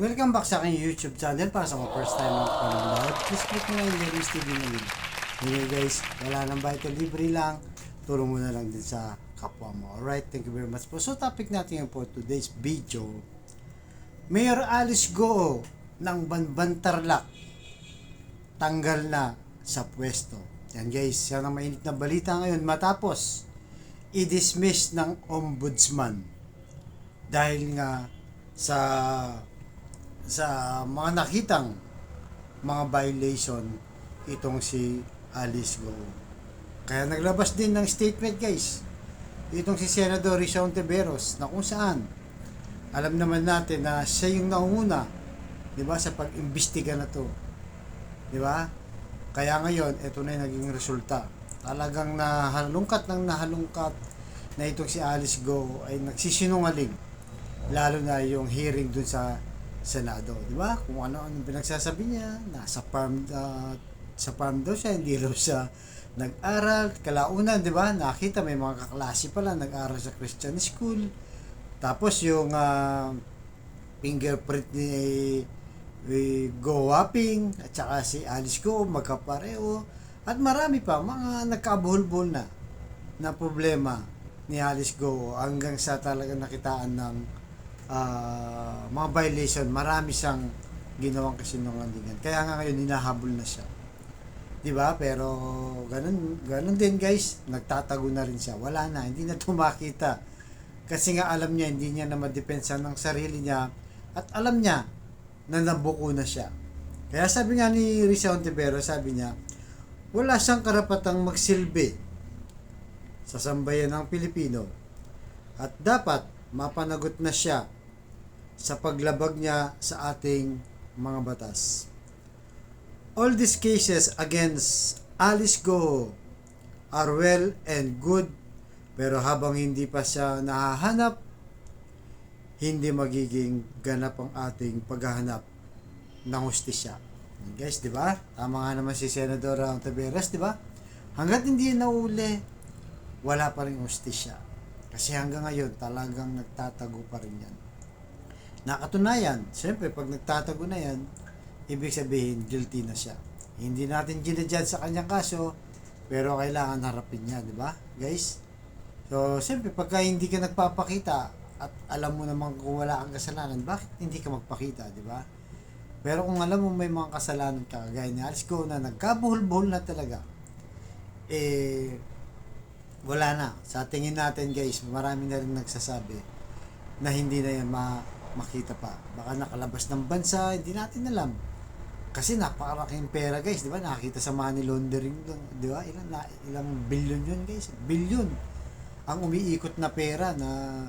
Welcome back sa aking YouTube channel. Para sa mga first time na panonood, please click mo na yung Jerry's TV na yun. Anyway guys, wala nang bayad, libre lang. Tulong mo na lang din sa kapwa mo. Alright, thank you very much po. So topic natin yung for today's video, Mayor Alice Go ng Banban Tarlac tanggal na sa pwesto. Yan guys, yan ang mainit na balita ngayon matapos i-dismiss ng ombudsman dahil nga sa mga nakitang mga violation itong si Alice Go. Kaya naglabas din ng statement guys itong si Senador Risa Hontiveros na kung saan alam naman natin na siya yung naunguna, di ba, sa pag-imbestiga na to, di ba? Kaya ngayon ito na yung naging resulta. Talagang nahalungkat na itong si Alice Go ay nagsisinungaling, lalo na yung hearing dun sa Senado, di ba? Kung ano-ano pinagsasabi niya, sa farm daw siya, hindi raw siya nag-aral. Kalaunan, di ba? Nakita may mga kaklase pala nag-aral sa Christian school. Tapos yung fingerprint ni Go Wapping at saka si Alice Go magkapareho. At marami pa mga nagkabuhol-buhol na problema ni Alice Go hanggang sa talaga nakitaan ng mga violation. Marami siyang ginawang kasinungalingan. Kaya nga ngayon hinahabol na siya. 'Di ba? Pero ganun din guys, nagtatago na rin siya. Wala na, hindi na tumakita. Kasi nga alam niya hindi niya na madepensa ng sarili niya at alam niya na nabuko na siya. Kaya sabi nga ni Risa Hontiveros, sabi niya, wala siyang karapatang magsilbi sa sambayan ng Pilipino at dapat mapanagot na siya sa paglabag niya sa ating mga batas. All these cases against Alice Go are well and good, pero habang hindi pa siya nahahanap, hindi magiging ganap ang ating paghahanap ng hustisya. Guys, di ba? Tama nga naman si Senador Hontiveros, di ba? Hanggat hindi nahuli, wala pa rin hustisya. Kasi hanggang ngayon, talagang nagtatago pa rin yan. Nakatunayan, siyempre, pag nagtatago na yan, ibig sabihin, guilty na siya. Hindi natin ginadyan sa kanyang kaso, pero kailangan harapin niya, di ba, guys? So, siyempre, pagka hindi ka nagpapakita at alam mo naman kung wala kang kasalanan, bakit hindi ka magpakita, di ba? Pero kung alam mo may mga kasalanan ka, kagaya ni Alice Go na nagkabuhol-buhol na talaga, wala na. Sa tingin natin guys, marami na rin nagsasabi na hindi na yan makita pa. Baka nakalabas ng bansa, hindi natin alam. Kasi napakalaking pera guys, di ba? Nakita sa money laundering, di ba? Ilang billion yun guys. Billion ang umiikot na pera na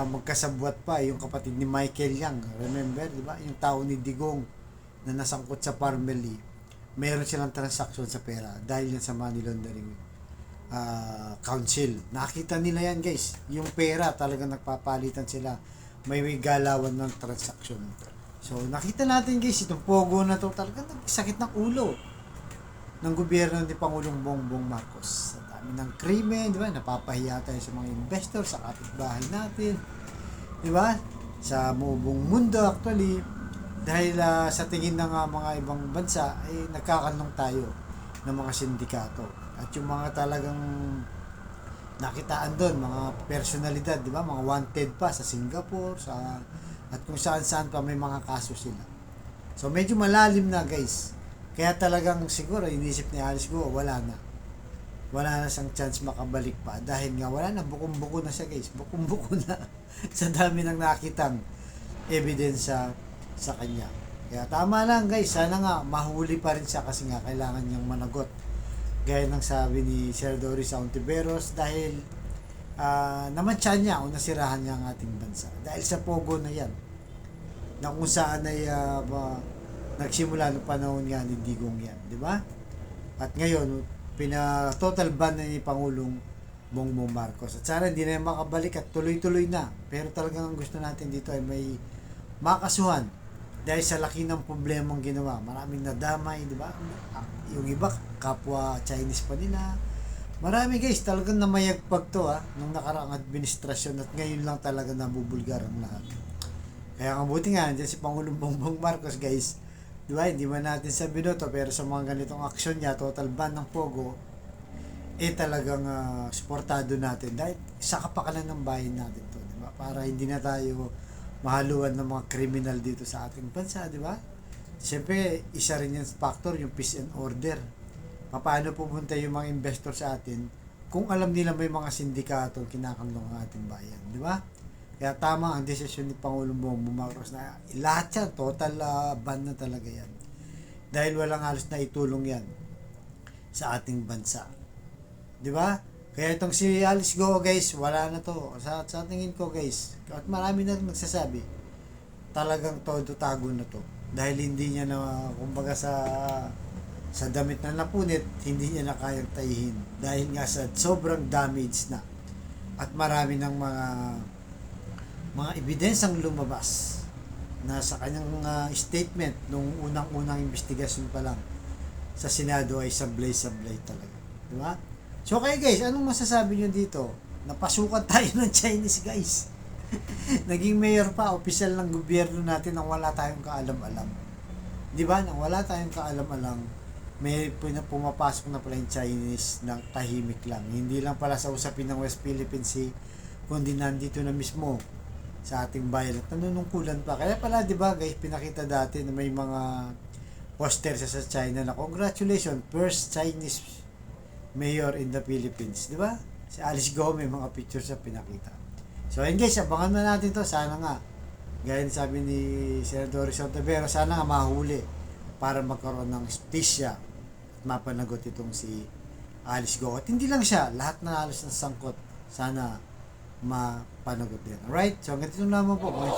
magkasabwat pa yung kapatid ni Michael Yang. Remember, di ba? Yung tao ni Digong na nasangkot sa Parmeli. Meron silang transaction sa pera dahil yan sa money laundering council. Nakita nila yan guys. Yung pera talagang nagpapalitan sila. May galawan ng transaction. So nakita natin guys, itong pogo na to talagang nagsakit ng ulo ng gobyerno ni Pangulong Bongbong Marcos. Sa dami ng krimen, di ba? Napapahiya tayo sa mga investor, sa kapitbahay natin, di ba? Sa buong mundo actually, dahil sa tingin ng mga ibang bansa ay nagkakanong tayo ng mga sindikato. At yung mga talagang nakitaan doon, mga personalidad, di ba? Mga wanted pa sa Singapore, at kung saan-saan pa may mga kaso sila. So medyo malalim na guys. Kaya talagang siguro inisip ni Alice Go, wala na siyang chance makabalik pa dahil nga wala na, bukom-buko na siya guys, bukom-buko na sa dami ng nakitang evidence sa kanya. Kaya tama lang guys, sana nga mahuli pa rin siya kasi nga kailangan niyang managot gaya ng sabi ni Senador Risa Hontiveros dahil namantsa niya o nasirahan niya ang ating bansa dahil sa pogo na yan na kung saan ay nagsimula noong panahon nga ni Digong yan, di ba? At ngayon, total ban na ni Pangulong Bongbong Marcos. At sana hindi na makabalik at tuloy-tuloy na. Pero talagang ang gusto natin dito ay may makasuhan dahil sa laki ng problemang ginawa. Maraming nadamay, di ba? Yung iba, kapwa Chinese pa nila. Marami guys, talagang namayagpag to nung nakaraang administrasyon at ngayon lang talaga nabubulgar ang lahat. Kaya nga buti nga, nandiyan si Pangulong Bongbong Marcos, guys. Di ba? Hindi man natin sa binoto, pero sa mga ganitong aksyon niya, total ban ng Pogo, talagang suportado natin. Dahil sa kapakanan ng bayan natin to, di ba? Para hindi na tayo mahaluan ng mga kriminal dito sa ating bansa, di ba? Siyempre, isa rin yung factor, yung peace and order. Paano pupunta yung mga investor sa atin kung alam nila may mga sindikato kinakalong ang ating bayan, di ba? Kaya tama ang desisyon ni Pangulong Bongbong Marcos na lahat yan, total ban na talaga yan. Dahil walang halos na itulong yan sa ating bansa. Di ba? Kaya itong si Alice Go, guys, wala na to. Sa tingin ko, guys, at marami na rin nagsasabi, talagang todo tago na to. Dahil hindi niya na, kumbaga sa damit na napunit, hindi niya na kayang tayihin. Dahil nga sa sobrang damage na. At marami ng mga ebidensyang lumabas na sa kanyang statement nung unang-unang investigasyon pa lang sa Senado ay sablay-sablay talaga. Di ba? So okay guys, anong masasabi nyo dito? Napasukan tayo ng Chinese guys. Naging mayor pa, opisyal ng gobyerno natin nang wala tayong kaalam-alam. Di ba? Nang wala tayong kaalam-alam, may pumapasok na pala yung Chinese na tahimik lang. Hindi lang pala sa usapin ng West Philippine Sea, kundi nandito na mismo sa ating bayan at nanunungkulan pa. Kaya pala, di ba guys, pinakita dati na may mga poster sa China na congratulations, first Chinese mayor in the Philippines. Di ba? Si Alice Go, may mga pictures na pinakita. So, ayun guys, abangan na natin to. Sana nga, gaya sabi ni Senador Sontevero, sana nga mahuli para magkaroon ng stisya at mapanagot itong si Alice Go. At hindi lang siya, lahat na halos ng sangkot, sana mapanagot din. Alright? So, hanggang dito naman po. Mga